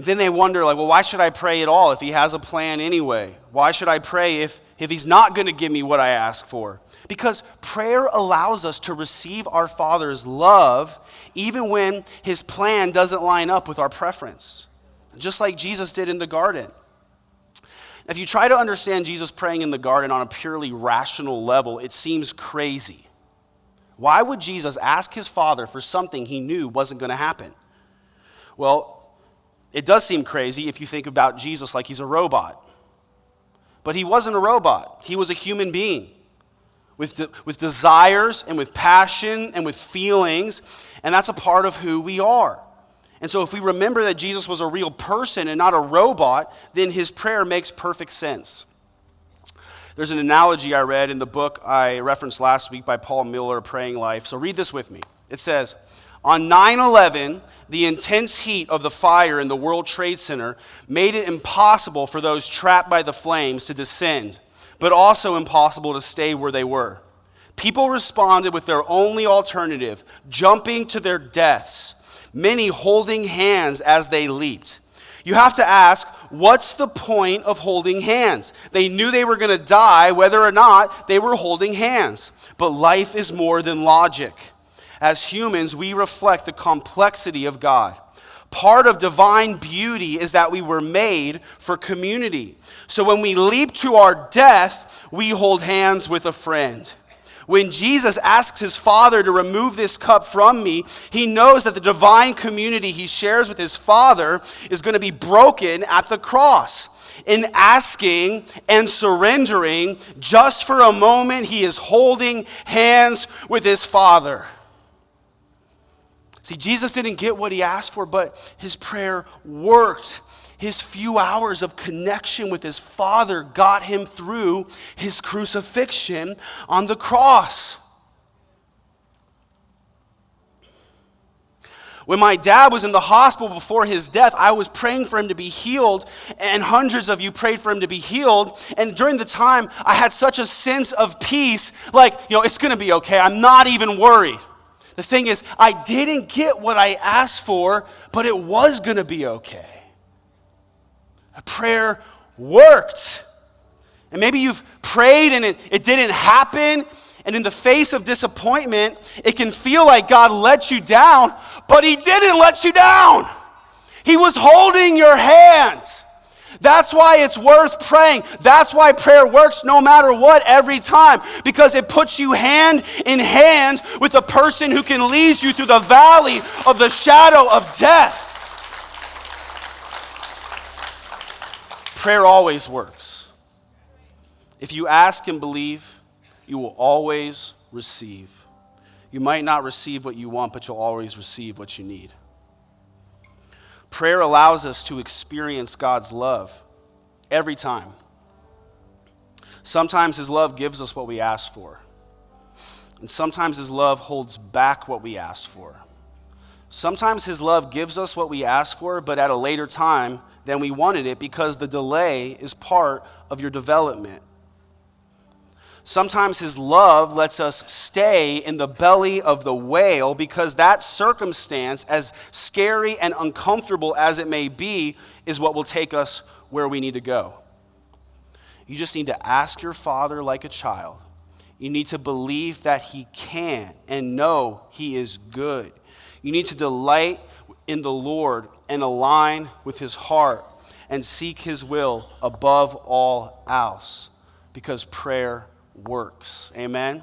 And then they wonder, like, well, why should I pray at all if he has a plan anyway? Why should I pray if he's not going to give me what I ask for? Because prayer allows us to receive our Father's love even when his plan doesn't line up with our preference, just like Jesus did in the garden. If you try to understand Jesus praying in the garden on a purely rational level, it seems crazy. Why would Jesus ask his Father for something he knew wasn't going to happen? Well, it does seem crazy if you think about Jesus like he's a robot. But he wasn't a robot. He was a human being with desires and with passion and with feelings, and that's a part of who we are. And so if we remember that Jesus was a real person and not a robot, then his prayer makes perfect sense. There's an analogy I read in the book I referenced last week by Paul Miller, Praying Life. So read this with me. It says, on 9/11, the intense heat of the fire in the World Trade Center made it impossible for those trapped by the flames to descend, but also impossible to stay where they were. People responded with their only alternative, jumping to their deaths, many holding hands as they leaped. You have to ask, what's the point of holding hands? They knew they were going to die whether or not they were holding hands. But life is more than logic. As humans, we reflect the complexity of God. Part of divine beauty is that we were made for community. So when we leap to our death, we hold hands with a friend. When Jesus asks his Father to remove this cup from me, he knows that the divine community he shares with his Father is going to be broken at the cross. In asking and surrendering, just for a moment, he is holding hands with his Father. See, Jesus didn't get what he asked for, but his prayer worked. His few hours of connection with his Father got him through his crucifixion on the cross. When my dad was in the hospital before his death, I was praying for him to be healed, and hundreds of you prayed for him to be healed. And during the time, I had such a sense of peace, like, it's going to be okay. I'm not even worried. The thing is, I didn't get what I asked for, but it was going to be okay. A prayer worked. And maybe you've prayed and it didn't happen, and in the face of disappointment, it can feel like God let you down, but he didn't let you down. He was holding your hands. That's why it's worth praying. That's why prayer works no matter what every time, because it puts you hand in hand with the person who can lead you through the valley of the shadow of death. Prayer always works. If you ask and believe, you will always receive. You might not receive what you want, but you'll always receive what you need. Prayer allows us to experience God's love every time. Sometimes his love gives us what we ask for. And sometimes his love holds back what we asked for. Sometimes his love gives us what we asked for, but at a later time than we wanted it, because the delay is part of your development. Sometimes his love lets us stay in the belly of the whale, because that circumstance, as scary and uncomfortable as it may be, is what will take us where we need to go. You just need to ask your Father like a child. You need to believe that he can and know he is good. You need to delight in the Lord and align with his heart and seek his will above all else, because prayer works. Amen?